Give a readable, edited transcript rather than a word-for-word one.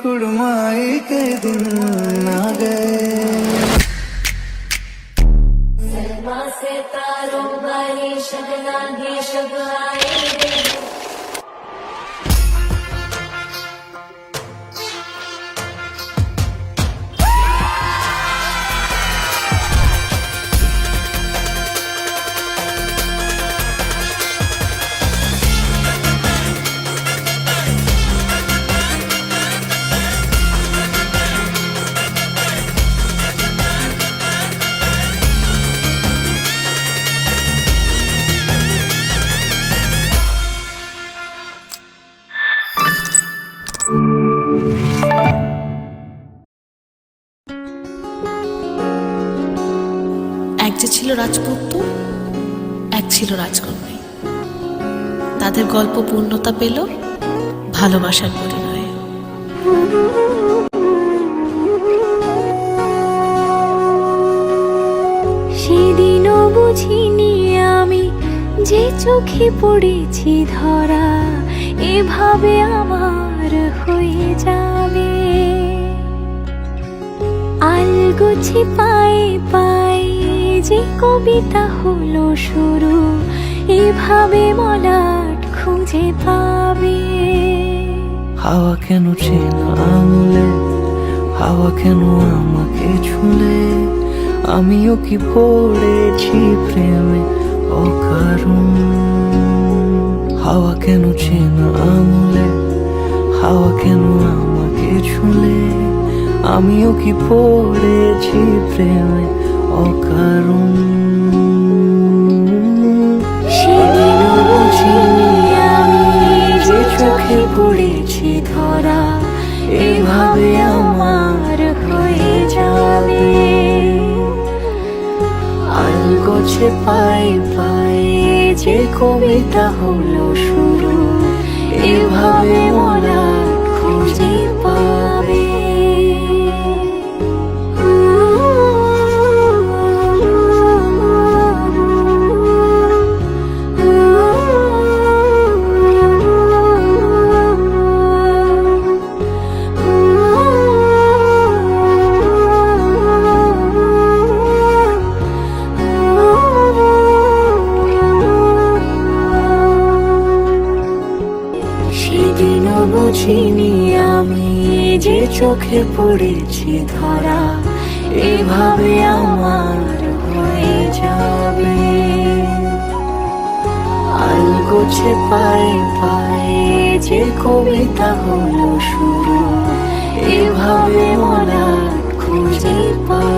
कुड़माई के दिन आ गए। सलमा से तारों वाली शबना भी शब आए रे। এক যে ছিল রাজপুত্র, এক ছিল রাজকন্যা। তাদের গল্প পূর্ণতা পেল ভালোবাসার পরিণয়ে। সেদিনও বুঝিনি আমি যে চোখে পড়েছি ধরা এভাবে আমার হয়ে যাবে। আলগোছে পায়ে পায়ে যে কবিতা হলো শুরু এভাবে মলাট খুঁজে পাবে। হাওয়া কেন চেনা আঙুলে, হাওয়া কেন আমাকে ছুলে, আমিও কি পড়েছি প্রেমে অকারণ। হাওয়া কেন চেনা আঙুলে, হাওয়া কেন আমাকে ছুলে, আমিও কি পড়েছি প্রেমে অকারণ। সেদিনও বুঝিনি আমি যে চোখে পড়েছি ধরা এভাবে আমার হয়ে যাবে। আলগোছে পায়ে পায়ে যে কবিতা হলো শুরু এভাবে মলাট খুঁজে পাবে। সেদিনও বুঝিনি আমি যে চোখে পড়েছি ধরা এভাবে আমার হয়ে যাবে। আলগোছে পায়ে পায়ে যে কবিতা হলো শুরু এভাবে মলাট খুঁজে পাবে।